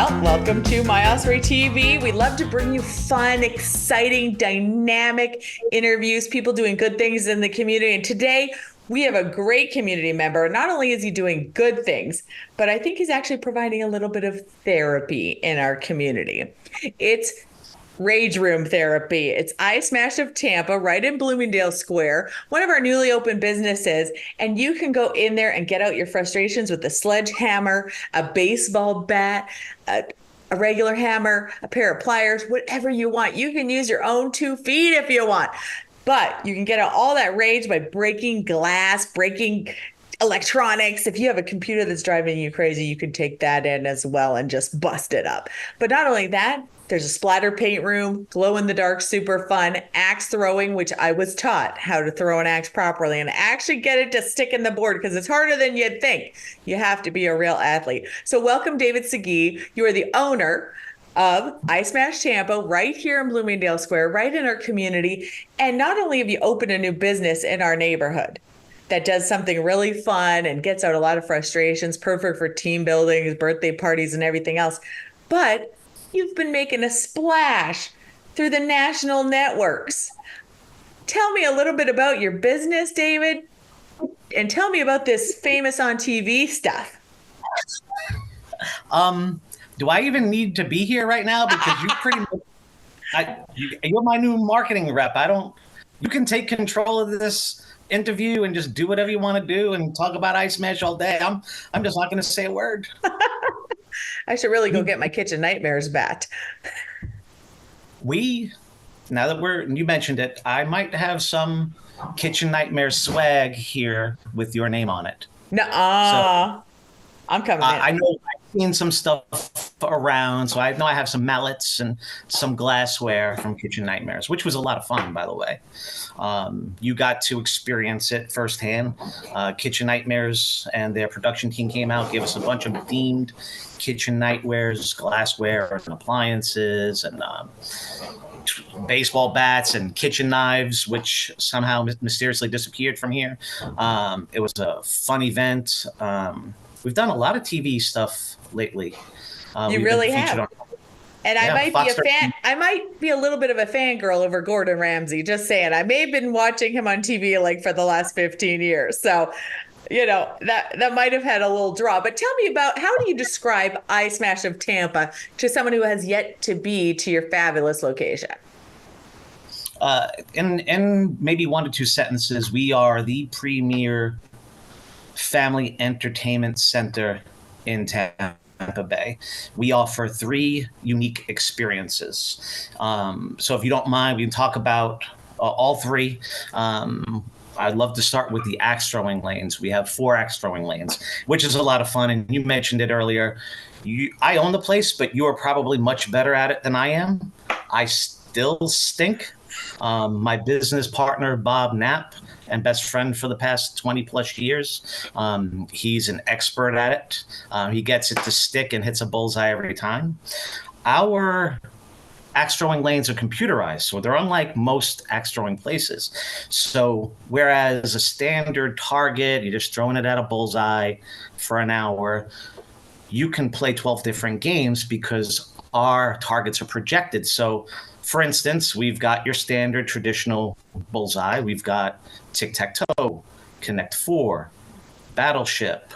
Well, welcome to My Osprey TV. We love to bring you fun, exciting, dynamic interviews, people doing good things in the community. And today we have a great community member. Not only is he doing good things, but I think he's actually providing a little bit of therapy in our community. It's Rage Room Therapy. It's iSMASH of Tampa, right in Bloomingdale Square, one of our newly opened businesses. And you can go in there and get out your frustrations with a sledgehammer, a baseball bat, a regular hammer, a pair of pliers, whatever you want. You can use your own 2 feet if you want. But you can get out all that rage by breaking glass, breaking electronics. If you have a computer that's driving you crazy, you can take that in as well and just bust it up. But not only that, there's a splatter paint room, glow in the dark, super fun, axe throwing, which I was taught how to throw an axe properly and actually get it to stick in the board because it's harder than you'd think. You have to be a real athlete. So welcome, David Segui. You are the owner of iSMASH Tampa right here in Bloomingdale Square, right in our community. And not only have you opened a new business in our neighborhood that does something really fun and gets out a lot of frustrations, perfect for team buildings, birthday parties, and everything else, but you've been making a splash through the national networks. Tell me a little bit about your business, David, and tell me about this famous on TV stuff. Do I even need to be here right now? Because you pretty much, you're my new marketing rep. You can take control of this interview and just do whatever you want to do and talk about iSMASH all day. I'm just not going to say a word. I should really go get my kitchen nightmares bat. Now that you mentioned it, I might have some kitchen nightmare swag here with your name on it. Nuh-uh. So, I'm coming in. I know I've seen some stuff around, so I know I have some mallets and some glassware from Kitchen Nightmares, which was a lot of fun, by the way. You got to experience it firsthand. Kitchen Nightmares and their production team came out, gave us a bunch of themed kitchen nightwares, glassware, and appliances, and baseball bats and kitchen knives, which somehow mysteriously disappeared from here. It was a fun event. We've done a lot of TV stuff lately. You really have. And I might be a fan. I might be a little bit of a fangirl over Gordon Ramsay. Just saying, I may have been watching him on TV like for the last 15 years. So, that might have had a little draw. But tell me about, how do you describe iSMASH of Tampa to someone who has yet to be to your fabulous location? In maybe 1 to 2 sentences, we are the premier family entertainment center in Tampa Bay. We offer 3 unique experiences. So if you don't mind, we can talk about all 3. I'd love to start with the axe throwing lanes. We have 4 axe throwing lanes, which is a lot of fun. And you mentioned it earlier. I own the place, but you are probably much better at it than I am. I still stink. My business partner, Bob Knapp, and best friend for the past 20 plus years. He's an expert at it. He gets it to stick and hits a bullseye every time. Our axe throwing lanes are computerized, so they're unlike most axe throwing places. So whereas a standard target, you're just throwing it at a bullseye for an hour, you can play 12 different games because our targets are projected. So for instance, we've got your standard traditional bullseye. We've got tic-tac-toe, Connect 4, Battleship,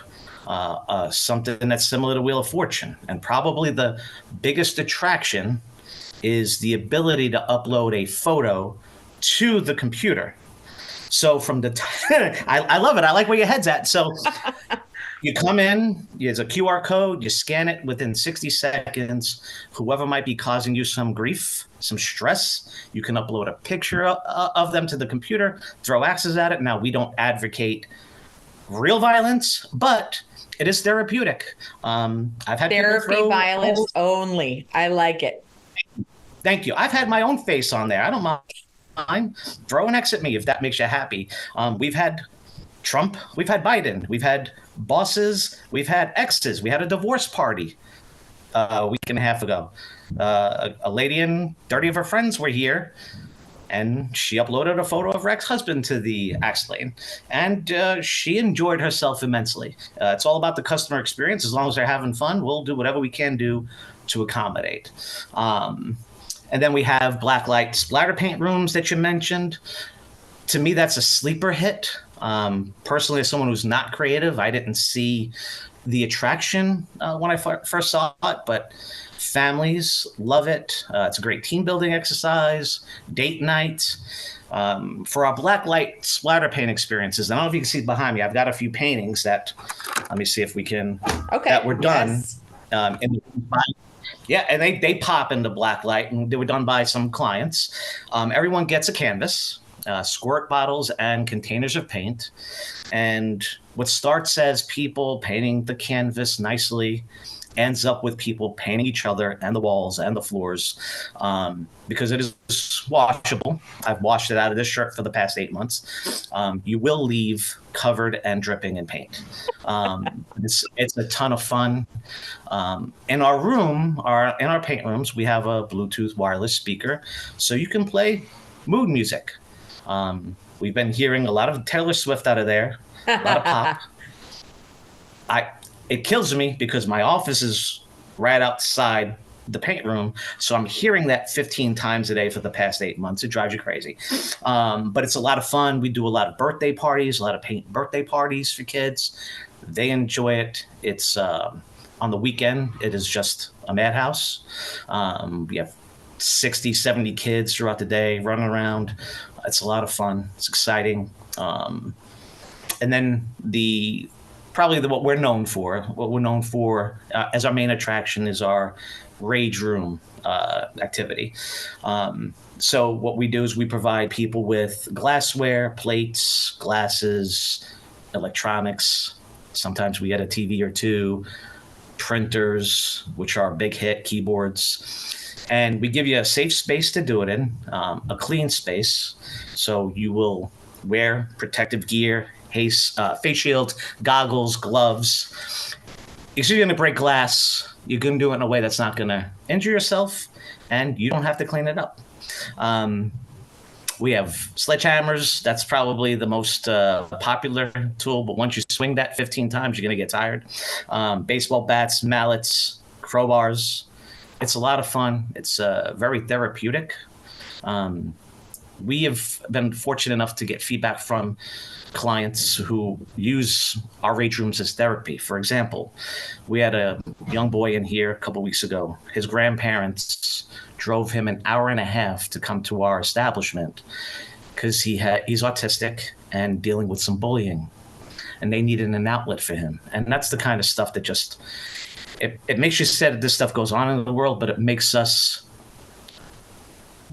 something that's similar to Wheel of Fortune. And probably the biggest attraction is the ability to upload a photo to the computer. So from the I love it. I like where your head's at. So you come in, there's a QR code, you scan it within 60 seconds. Whoever might be causing you some grief, some stress, you can upload a picture of them to the computer, throw axes at it. Now, we don't advocate real violence, but it is therapeutic. I've had therapy violence only. I like it. Thank you. I've had my own face on there. I don't mind. Throw an X at me if that makes you happy. We've had Trump, we've had Biden, we've had bosses, we've had exes. We had a divorce party a week and a half ago. A lady and 30 of her friends were here, and she uploaded a photo of her ex-husband to the axe lane, and she enjoyed herself immensely. It's all about the customer experience. As long as they're having fun, we'll do whatever we can do to accommodate. And then we have blacklight splatter paint rooms that you mentioned. To me, that's a sleeper hit. Personally, as someone who's not creative, I didn't see the attraction when I first saw it, but families love it. It's a great team building exercise, date night. For our blacklight splatter paint experiences, I don't know if you can see behind me, I've got a few paintings that, let me see if we can, that were done. Yes. Yeah, and they pop into blacklight, and they were done by some clients. Everyone gets a canvas, squirt bottles, and containers of paint. And what starts as people painting the canvas nicely ends up with people painting each other and the walls and the floors, because it is washable. I've washed it out of this shirt for the past 8 months. You will leave covered and dripping in paint. It's a ton of fun. In our room, in our paint rooms, we have a Bluetooth wireless speaker, so you can play mood music. We've been hearing a lot of Taylor Swift out of there, a lot of pop. It kills me because my office is right outside the paint room, so I'm hearing that 15 times a day for the past 8 months. It drives you crazy. But it's a lot of fun. We do a lot of birthday parties, a lot of paint birthday parties for kids. They enjoy it. It's on the weekend, it is just a madhouse. We have 60, 70 kids throughout the day running around. It's a lot of fun. It's exciting. And then what we're known for as our main attraction is our rage room activity. So what we do is we provide people with glassware, plates, glasses, electronics. Sometimes we get a TV or two, printers, which are a big hit, keyboards. And we give you a safe space to do it in, a clean space. So you will wear protective gear, face shield, goggles, gloves. If you're going to break glass, you're going to do it in a way that's not going to injure yourself, and you don't have to clean it up. We have sledgehammers. That's probably the most popular tool, but once you swing that 15 times, you're going to get tired. Baseball bats, mallets, crowbars. It's a lot of fun. It's very therapeutic. We have been fortunate enough to get feedback from clients who use our rage rooms as therapy. For example, we had a young boy in here a couple weeks ago. His grandparents drove him an hour and a half to come to our establishment because he's autistic and dealing with some bullying, and they needed an outlet for him. And that's the kind of stuff that just it makes you sad that this stuff goes on in the world, but it makes us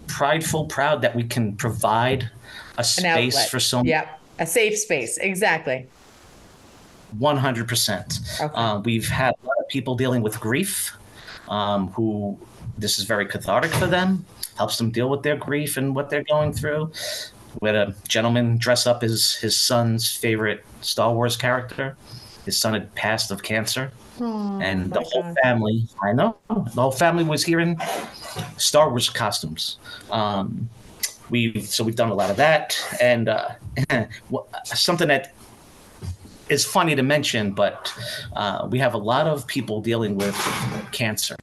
proud that we can provide a space for someone. Yeah, a safe space. Exactly. 100%. Okay. We've had a lot of people dealing with grief, who this is very cathartic for them, helps them deal with their grief and what they're going through. We had a gentleman dress up as his son's favorite Star Wars character. His son had passed of cancer. And the whole family, the whole family was here in Star Wars costumes. We've done a lot of that. And something that is funny to mention, but we have a lot of people dealing with cancer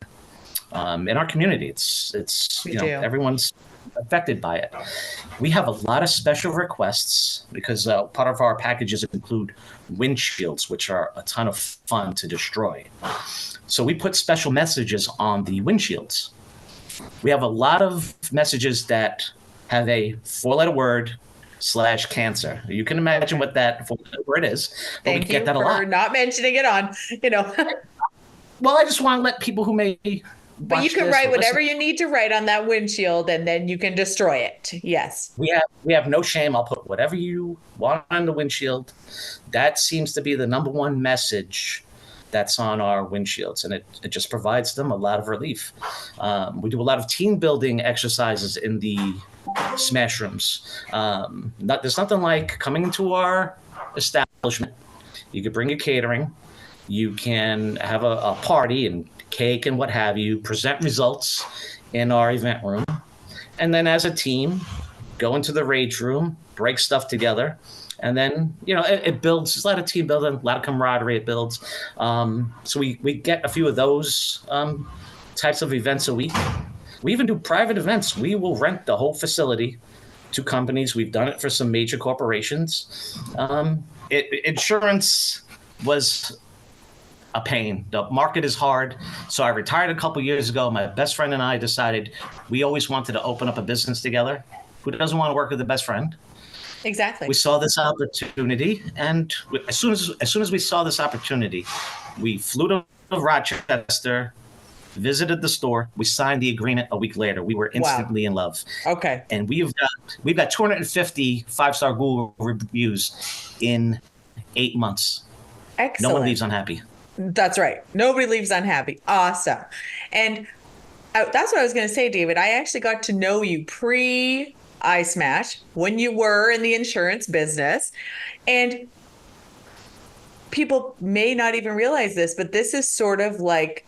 in our community. Everyone's affected by it. We have a lot of special requests because part of our packages include windshields, which are a ton of fun to destroy. So we put special messages on the windshields. We have a lot of messages that have a 4-letter word /cancer. You can imagine what that 4-letter word is. But Thank we get that a lot. Thank you for not mentioning it on, Well, I just want to let people who may But you can write whatever you need to write on that windshield, and then you can destroy it. Yes. We have no shame. I'll put whatever you want on the windshield. That seems to be the number one message that's on our windshields, and it just provides them a lot of relief. We do a lot of team building exercises in the smash rooms. There's nothing like coming into our establishment. You could bring your catering. You can have a party and cake and what have you, present results in our event room. And then as a team, go into the rage room, break stuff together. And then, it builds, there's a lot of team building, a lot of camaraderie it builds. So we get a few of those types of events a week. We even do private events. We will rent the whole facility to companies. We've done it for some major corporations. Insurance was a pain. The market is hard. So I retired a couple years ago. My best friend and I decided we always wanted to open up a business together. Who doesn't want to work with a best friend? Exactly. We saw this opportunity, and as soon as we saw this opportunity, we flew to Rochester, visited the store. We signed the agreement a week later. We were instantly in love. Okay. And we've got 250 5-star Google reviews in 8 months. Excellent. No one leaves unhappy. That's right. Nobody leaves unhappy. Awesome. And that's what I was going to say, David. I actually got to know you pre iSMASH when you were in the insurance business. And people may not even realize this, but this is sort of like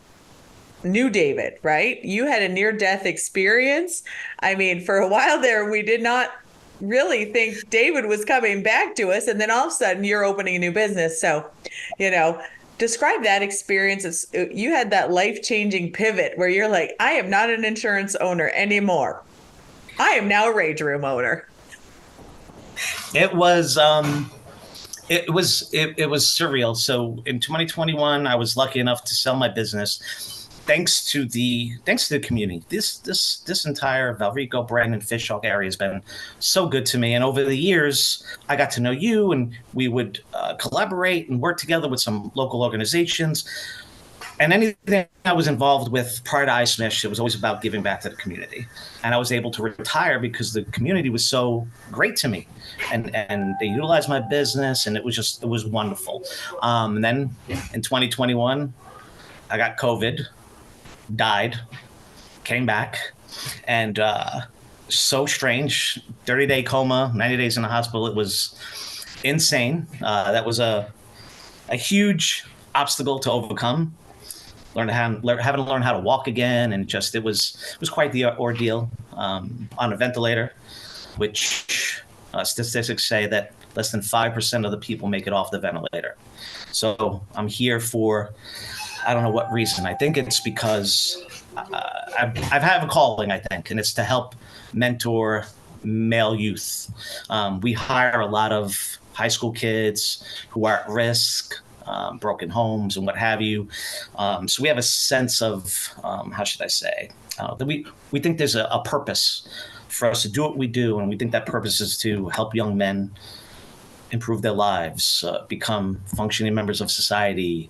new David, right? You had a near-death experience. I mean, for a while there, we did not really think David was coming back to us. And then all of a sudden, you're opening a new business. So, describe that experience. You had that life-changing pivot where you're like, I am not an insurance owner anymore. I am now a rage room owner. It was surreal. So in 2021, I was lucky enough to sell my business, thanks to the community. This entire Valrico, Brandon, Fishhawk area has been so good to me. And over the years, I got to know you, and we would collaborate and work together with some local organizations. And anything I was involved with prior to iSMASH, it was always about giving back to the community. And I was able to retire because the community was so great to me, and they utilized my business, and it was wonderful. And then in 2021, I got COVID, died, came back, and so strange. 30-day coma, 90 days in the hospital. It was insane. That was a huge obstacle to overcome. Having to learn how to walk again, and it was quite the ordeal. On a ventilator, which statistics say that less than 5% of the people make it off the ventilator. So I'm here for, I don't know what reason. I think it's because I've had a calling, I think, and it's to help mentor male youth. We hire a lot of high school kids who are at risk, broken homes and what have you. So we have a sense of, how should I say, that we think there's a purpose for us to do what we do. And we think that purpose is to help young men improve their lives, become functioning members of society,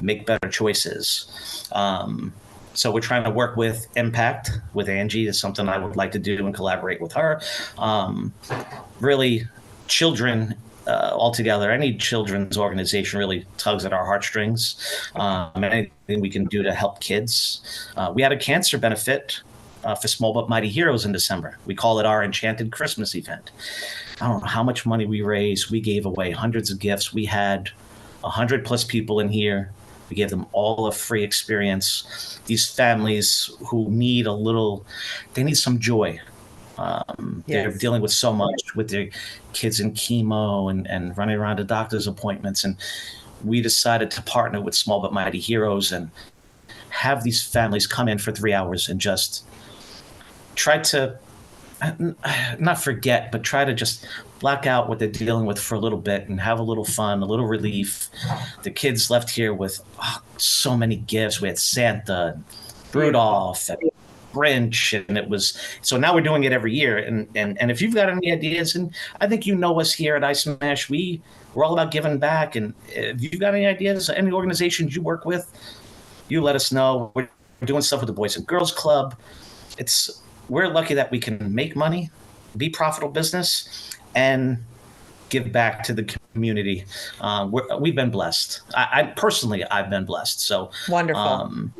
make better choices. So we're trying to work with Impact with Angie. It's something I would like to do and collaborate with her. Really, children altogether, any children's organization really tugs at our heartstrings. Anything we can do to help kids. We had a cancer benefit for Small But Mighty Heroes in December. We call it our Enchanted Christmas event. I don't know how much money we raised. We gave away hundreds of gifts. We had 100+ people in here. We gave them all a free experience. These families who need they need some joy. They're dealing with so much with their kids in chemo and running around to doctor's appointments. And we decided to partner with Small But Mighty Heroes and have these families come in for 3 hours and just try to not forget, but try to just black out what they're dealing with for a little bit and have a little fun, a little relief. The kids left here with so many gifts. We had Santa, Rudolph, and Grinch, and so now we're doing it every year. And if you've got any ideas, and I think you know us here at iSMASH, we're all about giving back. And if you've got any ideas, any organizations you work with, you let us know. We're doing stuff with the Boys and Girls Club. We're lucky that we can make money, be profitable business, and give back to the community. We've been blessed. I've been blessed. So wonderful.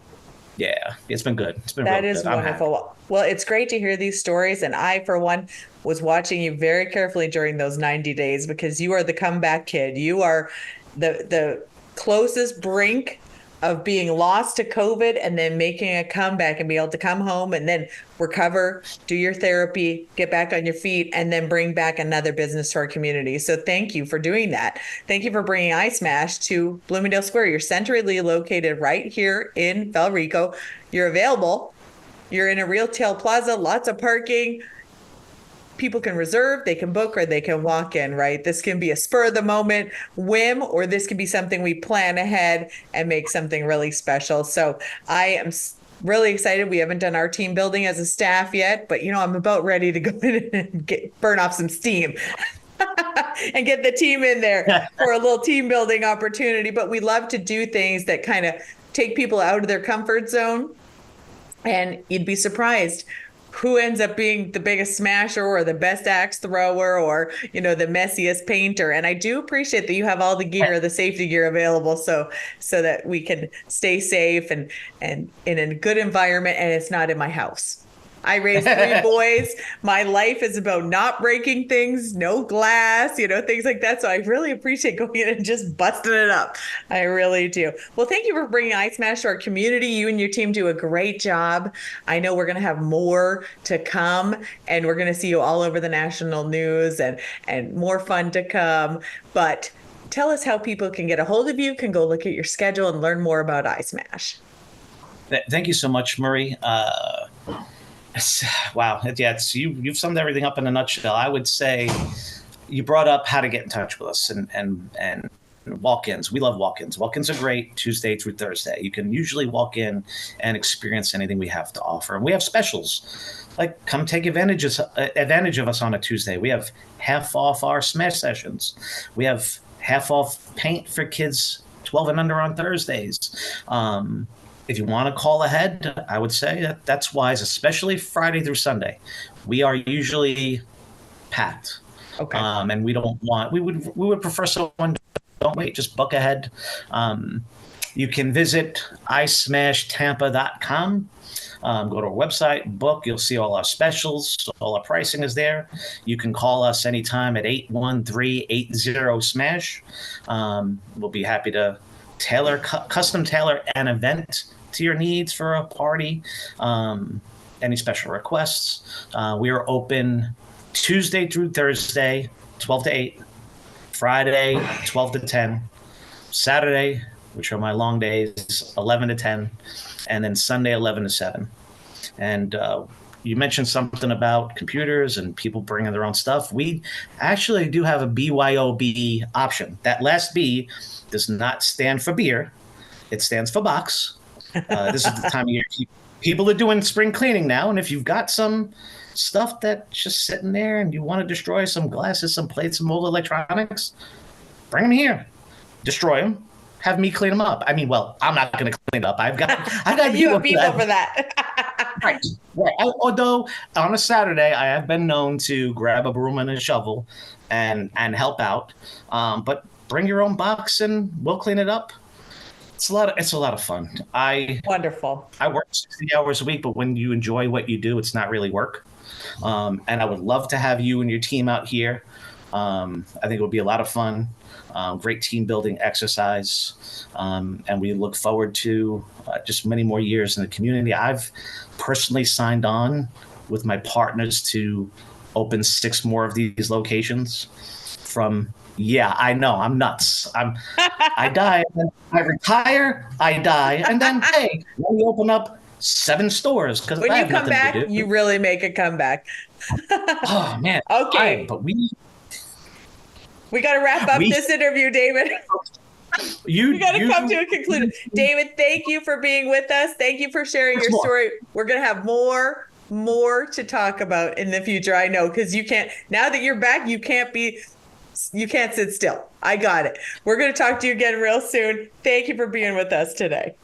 Yeah, it's been good. It's been that real is good. wonderful. Well, it's great to hear these stories. And I, for one, was watching you very carefully during those 90 days because you are the comeback kid. You are the closest brink of being lost to COVID and then making a comeback and be able to come home and then recover, do your therapy, get back on your feet, and then bring back another business to our community. So thank you for doing that. Thank you for bringing iSMASH to Bloomingdale Square. You're centrally located right here in Valrico. You're available. You're in a retail plaza, lots of parking. People can reserve, they can book, or they can walk in, right? This can be a spur of the moment whim, or this can be something we plan ahead and make something really special. So I am really excited. We haven't done our team building as a staff yet, but I'm about ready to go in and burn off some steam and get the team in there for a little team building opportunity. But we love to do things that kind of take people out of their comfort zone. And you'd be surprised who ends up being the biggest smasher or the best axe thrower or, the messiest painter. And I do appreciate that you have all the gear, the safety gear available so that we can stay safe and in a good environment, and it's not in my house. I raised 3 boys. My life is about not breaking things, no glass, things like that. So I really appreciate going in and just busting it up. I really do. Well, thank you for bringing iSMASH to our community. You and your team do a great job. I know we're going to have more to come, and we're going to see you all over the national news and more fun to come. But tell us how people can get a hold of you, can go look at your schedule and learn more about iSMASH. Thank you so much, Marie. Wow. You've summed everything up in a nutshell. I would say you brought up how to get in touch with us and walk-ins. We love walk-ins. Walk-ins are great Tuesday through Thursday. You can usually walk in and experience anything we have to offer. And we have specials. Like, come take advantage of us on a Tuesday. We have half off our smash sessions. We have half off paint for kids 12 and under on Thursdays. If you want to call ahead, I would say that's wise, especially Friday through Sunday. We are usually packed. Okay. And we would prefer someone, don't wait, just book ahead. You can visit iSMASHTampa.com. Go to our website, book. You'll see all our specials. All our pricing is there. You can call us anytime at 813-80-SMASH. We'll be happy to custom tailor an event to your needs for a party, any special requests. We are open Tuesday through Thursday, 12 to 8, Friday, 12 to 10, Saturday, which are my long days, 11 to 10, and then Sunday, 11 to 7. And you mentioned something about computers and people bringing their own stuff. We actually do have a BYOB option. That last B does not stand for beer. It stands for box. This is the time of year people are doing spring cleaning now. And if you've got some stuff that's just sitting there and you want to destroy some glasses, some plates, some old electronics, bring them here. Destroy them. Have me clean them up. I mean, well, I'm not going to clean it up. I've got you have people for that. Right. Although on a Saturday, I have been known to grab a broom and a shovel and help out. But bring your own box and we'll clean it up. It's a lot of fun. Wonderful. I work 60 hours a week, but when you enjoy what you do, it's not really work. And I would love to have you and your team out here. I think it would be a lot of fun. Great team building exercise. And we look forward to just many more years in the community. I've personally signed on with my partners to open 6 more of these locations I know, I'm nuts. I die, and then I retire, I die, and then, hey, let me open up 7 stores. When you come back, you really make a comeback. Oh, man. Okay. But we got to wrap up this interview, David. We got to come to a conclusion. David, thank you for being with us. Thank you for sharing your story. We're going to have more to talk about in the future. I know, because now that you're back, you can't sit still. I got it. We're going to talk to you again real soon. Thank you for being with us today.